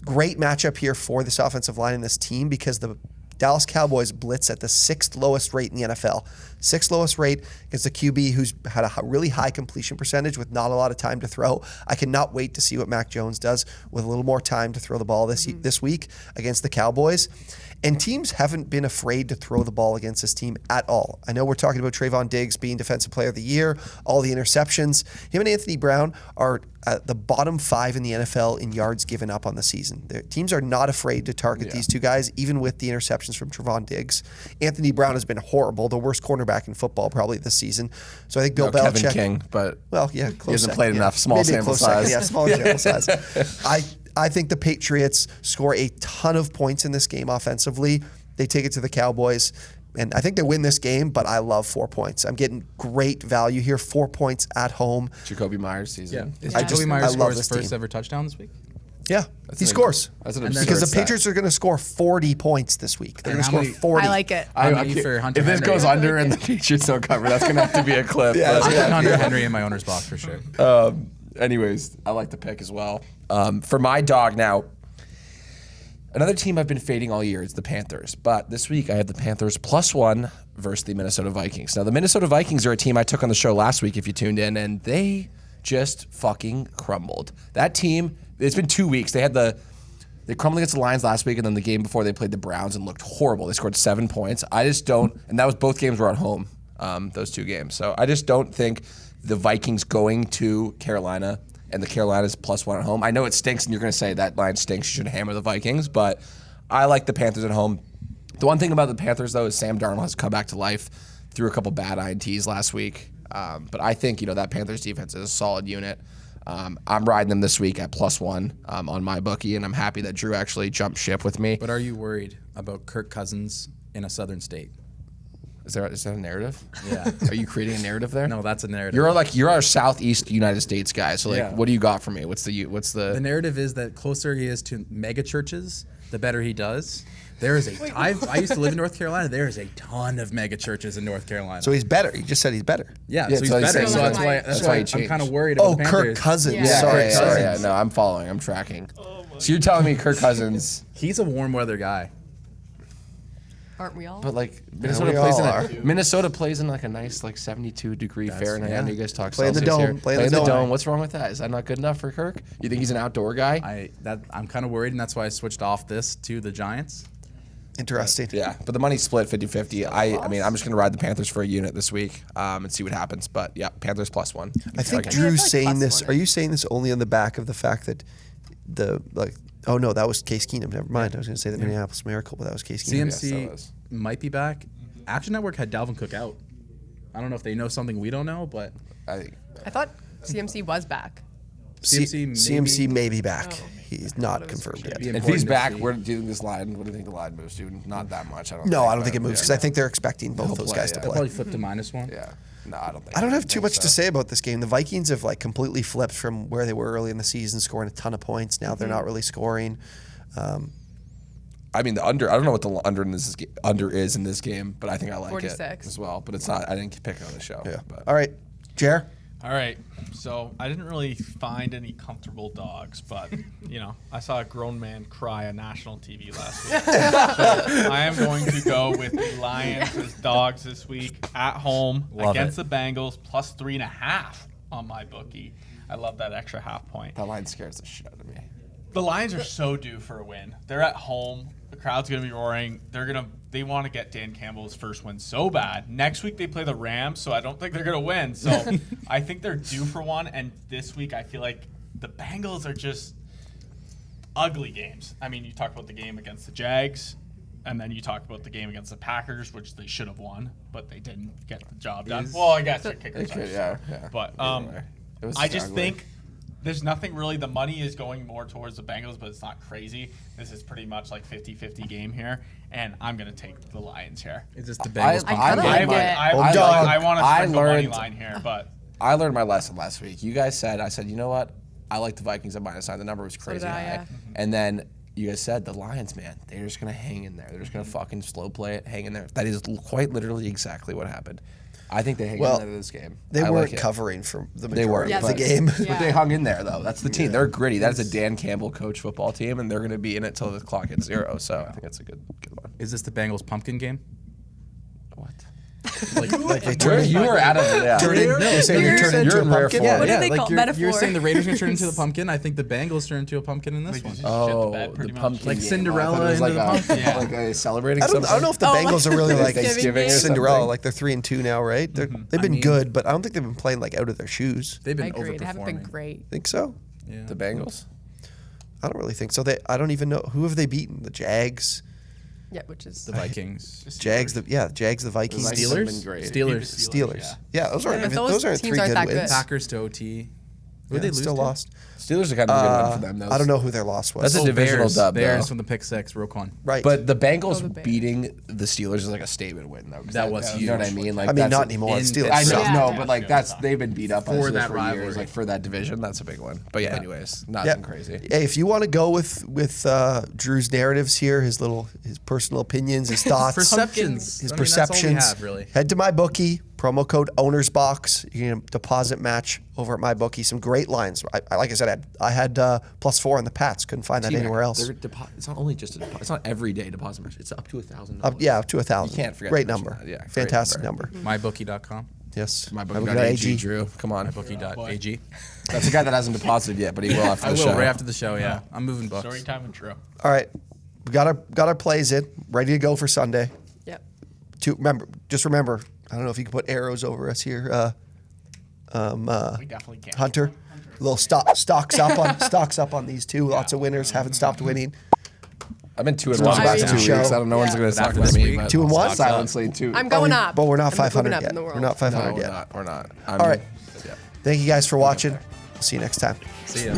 Speaker 1: Great matchup here for this offensive line and this team because the Dallas Cowboys blitz at the 6th lowest rate in the NFL. 6th lowest rate against a QB who's had a really high completion percentage with not a lot of time to throw. I cannot wait to see what Mac Jones does with a little more time to throw the ball this week against the Cowboys. And teams haven't been afraid to throw the ball against this team at all. I know we're talking about Trayvon Diggs being Defensive Player of the Year, all the interceptions. Him and Anthony Brown are at the bottom 5 in the NFL in yards given up on the season. Teams are not afraid to target these two guys, even with the interceptions from Trayvon Diggs. Anthony Brown has been horrible, the worst cornerback in football probably this season. So I think Bill Belichick.
Speaker 4: Kevin King, but
Speaker 1: Well, yeah, close
Speaker 4: he hasn't
Speaker 1: second,
Speaker 4: played
Speaker 1: yeah.
Speaker 4: enough. Small
Speaker 1: Maybe a
Speaker 4: sample
Speaker 1: close second,
Speaker 4: size.
Speaker 1: Yeah, small sample size. I think the Patriots score a ton of points in this game offensively. They take it to the Cowboys, and I think they win this game, but I love 4 points. I'm getting great value here. 4 points at home.
Speaker 4: Jacoby Myers season.
Speaker 2: Is
Speaker 1: I
Speaker 2: Jacoby
Speaker 1: just-
Speaker 2: Myers
Speaker 1: I love
Speaker 2: score his
Speaker 1: this
Speaker 2: first
Speaker 1: team.
Speaker 2: ever touchdown this week?
Speaker 1: Yeah, he scores.
Speaker 4: That's an
Speaker 2: then-
Speaker 4: absurd
Speaker 1: Because the
Speaker 4: stat.
Speaker 1: Patriots are going to score 40 points this week. They're
Speaker 2: And
Speaker 1: going to
Speaker 2: how
Speaker 1: score
Speaker 2: many-
Speaker 1: 40.
Speaker 3: I like it.
Speaker 2: How many for Hunter
Speaker 4: If this
Speaker 2: Henry?
Speaker 4: goes under and the Patriots don't cover, that's gonna have to be a clip.
Speaker 1: Yeah,
Speaker 4: But-
Speaker 2: I'm putting Hunter Henry in my owner's box for sure.
Speaker 4: Anyways, I like the pick as well. For my dog now, another team I've been fading all year is the Panthers. But this week I have the Panthers +1 versus the Minnesota Vikings. Now the Minnesota Vikings are a team I took on the show last week if you tuned in, and they just fucking crumbled. That team, it's been 2 weeks. They crumbled against the Lions last week, and then the game before they played the Browns and looked horrible. They scored 7 points. I just don't, and that was both games were at home, those 2 games. So I just don't think the Vikings going to Carolina and the Carolinas +1 at home. I know it stinks, and you're going to say that line stinks. You should hammer the Vikings, but I like the Panthers at home. The one thing about the Panthers, though, is Sam Darnold has come back to life through a couple bad INTs last week. But I think that Panthers defense is a solid unit. I'm riding them this week at +1 on my bookie, and I'm happy that Drew actually jumped ship with me.
Speaker 2: But are you worried about Kirk Cousins in a southern state?
Speaker 4: Is that a narrative?
Speaker 2: Yeah.
Speaker 4: Are you creating a narrative there?
Speaker 2: No, that's a narrative.
Speaker 4: You're our southeast United States guy. So
Speaker 2: Yeah.
Speaker 4: what do you got for me? What's the
Speaker 2: The narrative is that closer he is to mega churches, the better he does. There is I used to live in North Carolina. There is a ton of mega churches in North Carolina.
Speaker 1: So he's better. He just said he's better.
Speaker 2: yeah,
Speaker 4: Yeah,
Speaker 2: so he's
Speaker 4: so he's
Speaker 2: better.
Speaker 4: saying
Speaker 2: So that's
Speaker 3: that.
Speaker 2: why
Speaker 3: That's
Speaker 4: why he
Speaker 2: I'm
Speaker 4: changed.
Speaker 2: kind of worried about
Speaker 1: Oh,
Speaker 2: the
Speaker 1: Kirk
Speaker 2: Panthers.
Speaker 1: Cousins.
Speaker 3: Yeah.
Speaker 1: Sorry.
Speaker 4: Yeah. No, I'm following. I'm tracking. So you're telling me Kirk Cousins,
Speaker 2: He's a warm weather guy.
Speaker 3: Aren't we all?
Speaker 4: but like
Speaker 1: we
Speaker 4: Minnesota plays in like a nice 72-degree Fahrenheit. I know you guys talk
Speaker 1: Play in the
Speaker 4: Celsius
Speaker 1: dome,
Speaker 4: here.
Speaker 1: play in
Speaker 4: Play
Speaker 1: the
Speaker 4: in the
Speaker 1: dome.
Speaker 4: dome. What's wrong with that? Is that not good enough for Kirk? You think he's an outdoor guy?
Speaker 2: I'm kind of worried, and that's why I switched off this to the Giants.
Speaker 1: Interesting.
Speaker 4: Yeah, but the money's split 50-50. I mean, I'm just going to ride the Panthers for a unit this week and see what happens. But yeah, Panthers +1.
Speaker 1: I think
Speaker 3: I
Speaker 1: Drew's
Speaker 3: feel like
Speaker 1: saying
Speaker 3: +1
Speaker 1: this.
Speaker 3: or-
Speaker 1: Are you saying this only on the back of the fact that oh no, that was Case Keenum. Never mind. I was going to say the Minneapolis Miracle, but that was Case Keenum.
Speaker 2: CMC
Speaker 4: that was.
Speaker 2: might be back. Action Network had Dalvin Cook out. I don't know if they know something we don't know, but
Speaker 3: I thought CMC was back.
Speaker 2: CMC
Speaker 1: may be back.
Speaker 3: Oh.
Speaker 1: He's not confirmed yet.
Speaker 2: be
Speaker 4: If
Speaker 2: important
Speaker 4: he's
Speaker 2: to
Speaker 4: back,
Speaker 2: see.
Speaker 4: where do you think this line? What do you think the line moves to? Not that much. I don't.
Speaker 1: No,
Speaker 4: think,
Speaker 1: I don't think it
Speaker 4: but,
Speaker 1: moves because
Speaker 4: yeah.
Speaker 1: I think they're expecting both
Speaker 4: He'll
Speaker 1: those
Speaker 4: play,
Speaker 1: guys
Speaker 4: yeah.
Speaker 1: to
Speaker 2: they'll
Speaker 1: play.
Speaker 2: probably flip to -1.
Speaker 4: Yeah. No, I don't think.
Speaker 1: I don't have too
Speaker 4: think
Speaker 1: much
Speaker 4: so.
Speaker 1: to say about this game. The Vikings have like completely flipped from where they were early in the season, scoring a ton of points. Now they're not really scoring.
Speaker 4: I mean, the under. I don't know what the under is in this game, but I think I like
Speaker 3: 46.
Speaker 4: it as well. But it's not. I didn't pick it on the show.
Speaker 1: Yeah.
Speaker 4: But.
Speaker 1: All right, Jer.
Speaker 5: All right, so I didn't really find any comfortable dogs, but I saw a grown man cry on national TV last week. So I am going to go with the Lions as dogs this week at home against the Bengals +3.5 on my bookie. I love that extra half point.
Speaker 4: That line scares the shit out of me.
Speaker 5: The Lions are so due for a win. They're at home. The crowd's gonna be roaring. They want to get Dan Campbell's first win so bad. Next week they play the Rams, so I don't think they're gonna win. So I think they're due for one. And this week I feel like the Bengals are just ugly games. I mean, you talk about the game against the Jags, and then you talk about the game against the Packers, which they should have won, but they didn't get the job done. Well, I guess their kickers are.
Speaker 4: Yeah.
Speaker 5: But
Speaker 4: It was
Speaker 5: I just
Speaker 4: ugly.
Speaker 5: think there's nothing really. The money is going more towards the Bengals, but it's not crazy. This is pretty much like 50-50 game here, and I'm going to take the Lions here.
Speaker 2: Is this the Bengals?
Speaker 3: I kinda like it.
Speaker 5: I want to
Speaker 4: I
Speaker 5: sprinkle money
Speaker 4: learned-
Speaker 5: line here, but
Speaker 4: I learned my lesson last week. You guys said, I said, you know what? I like the Vikings at -9. The number was crazy
Speaker 3: did I,
Speaker 4: high.
Speaker 3: yeah.
Speaker 4: And then you guys said the Lions, man, they're just gonna hang in there. They're just gonna fucking slow play it, hang in there. That is quite literally exactly what happened. I think they hang
Speaker 1: Well,
Speaker 4: in there this game.
Speaker 1: They
Speaker 4: I
Speaker 1: weren't
Speaker 4: like it.
Speaker 1: covering for the
Speaker 4: They were,
Speaker 1: majority of the
Speaker 3: but-
Speaker 1: game.
Speaker 3: Yeah.
Speaker 4: But they hung in there though. That's the team. They're gritty. That is a Dan Campbell coach football team, and they're gonna be in it till the clock hits 0. So I think that's a good one.
Speaker 2: Is this the Bengals pumpkin game?
Speaker 4: What?
Speaker 2: Like
Speaker 1: They turn
Speaker 4: You were out of it. Yeah.
Speaker 1: You're saying
Speaker 3: You're-
Speaker 1: they turn into
Speaker 4: you're
Speaker 1: a
Speaker 4: in rare
Speaker 1: pumpkin?
Speaker 4: form.
Speaker 3: What do they call it?
Speaker 2: you're
Speaker 3: Metaphor.
Speaker 2: saying the Raiders gonna turn into the pumpkin. I think the Bengals turn into a pumpkin in this
Speaker 5: Like,
Speaker 2: one.
Speaker 5: just shit the
Speaker 4: Oh,
Speaker 5: bed
Speaker 4: the
Speaker 5: pretty much.
Speaker 4: pumpkin
Speaker 2: Like
Speaker 4: game.
Speaker 2: Cinderella
Speaker 4: I thought it was like
Speaker 2: into the
Speaker 4: a,
Speaker 2: pumpkin.
Speaker 4: like a celebrating
Speaker 1: I don't know if the
Speaker 3: Oh,
Speaker 1: Bengals are really like
Speaker 4: Thanksgiving or
Speaker 1: Cinderella.
Speaker 4: something.
Speaker 1: Like they're 3-2 now, right? They've been
Speaker 2: mean-
Speaker 1: good, but I don't think they've been playing like out of their shoes.
Speaker 2: They've
Speaker 3: I
Speaker 2: been
Speaker 3: agree. They haven't been
Speaker 2: overperforming.
Speaker 3: great.
Speaker 1: Think so?
Speaker 2: Yeah.
Speaker 4: The Bengals.
Speaker 1: I don't really think so. I don't even know who have they beaten. The Jags,
Speaker 3: Yeah, which is
Speaker 2: The Vikings.
Speaker 1: Jags, the Vikings,
Speaker 4: Vikings have been great.
Speaker 2: Steelers.
Speaker 1: Steelers. Yeah, those aren't
Speaker 3: but
Speaker 1: even,
Speaker 3: those
Speaker 1: those aren't
Speaker 3: teams
Speaker 1: 3
Speaker 3: aren't
Speaker 1: good
Speaker 3: that
Speaker 1: wins.
Speaker 3: good.
Speaker 2: Packers to OT. Who
Speaker 1: Yeah,
Speaker 2: they lose
Speaker 1: still
Speaker 2: to?
Speaker 1: lost.
Speaker 4: Steelers are kind of a good one for them.
Speaker 1: I don't know who their loss was.
Speaker 4: That's a divisional
Speaker 2: Bears.
Speaker 4: dub,
Speaker 2: Bears
Speaker 4: though.
Speaker 2: from the pick 6, Roquan.
Speaker 1: right.
Speaker 4: But the Bengals
Speaker 3: the Bears.
Speaker 4: beating the Steelers is like a statement win, though. 'cause
Speaker 2: That was
Speaker 4: You know what I
Speaker 2: huge.
Speaker 4: mean? Like
Speaker 1: I mean,
Speaker 4: that's
Speaker 1: not
Speaker 4: a-
Speaker 1: anymore.
Speaker 2: in
Speaker 1: Steelers.
Speaker 4: I know,
Speaker 1: suck.
Speaker 3: Yeah.
Speaker 4: no, but like they've been beat up by the
Speaker 2: For
Speaker 4: Steelers
Speaker 2: that
Speaker 4: for
Speaker 2: rivalry.
Speaker 4: years. Like for that division, that's a big one. But yeah, anyways, nothing
Speaker 1: Yep.
Speaker 4: crazy.
Speaker 1: Hey, if you want to go with Drew's narratives here, his personal opinions, his thoughts,
Speaker 2: Perceptions.
Speaker 1: his
Speaker 2: I mean, that's all we
Speaker 1: perceptions,
Speaker 2: have, really.
Speaker 1: head to my bookie. Promo code OwnersBox. You can deposit match over at my bookie. Some great lines. Like I said, I had +4 on the Pats. Couldn't find that anywhere else.
Speaker 4: It's not only just a deposit. It's not everyday deposit match. It's up to $1,000.
Speaker 1: Up to 1,000.
Speaker 4: You can't forget
Speaker 1: Great
Speaker 4: to mention
Speaker 1: number.
Speaker 4: that. Yeah, great
Speaker 1: Fantastic number.
Speaker 2: Mybookie.com.
Speaker 1: Yes.
Speaker 4: MyBookie.ag, Drew. Come on.
Speaker 2: Mybookie.ag.
Speaker 4: That's a guy that hasn't deposited yet, but he will after
Speaker 2: I
Speaker 4: the
Speaker 2: will
Speaker 4: show.
Speaker 2: right after the show. Yeah, I'm moving books.
Speaker 5: story time with Drew.
Speaker 1: All right. We got our plays in, ready to go for Sunday.
Speaker 3: Yep.
Speaker 1: Remember. I don't know if you can put arrows over us here.
Speaker 5: We definitely can.
Speaker 1: Hunter, a little stocks up on these two. Lots of winners haven't stopped winning.
Speaker 4: I've been 2-1
Speaker 1: It's
Speaker 4: the
Speaker 1: about
Speaker 4: last
Speaker 1: to
Speaker 4: 2
Speaker 1: show.
Speaker 4: weeks. I don't know one's
Speaker 3: Yeah.
Speaker 4: going to talk
Speaker 2: After
Speaker 4: about
Speaker 2: this
Speaker 4: me.
Speaker 2: week,
Speaker 4: But
Speaker 1: 2-1?
Speaker 4: silently, 2.
Speaker 3: I'm going up.
Speaker 1: But we're not
Speaker 3: I'm
Speaker 1: 500
Speaker 3: moving up
Speaker 1: yet.
Speaker 3: in the world.
Speaker 1: We're not 500
Speaker 4: No,
Speaker 1: yet.
Speaker 4: we're not.
Speaker 1: All right. Thank you guys for watching. We'll see you next time.
Speaker 2: See ya.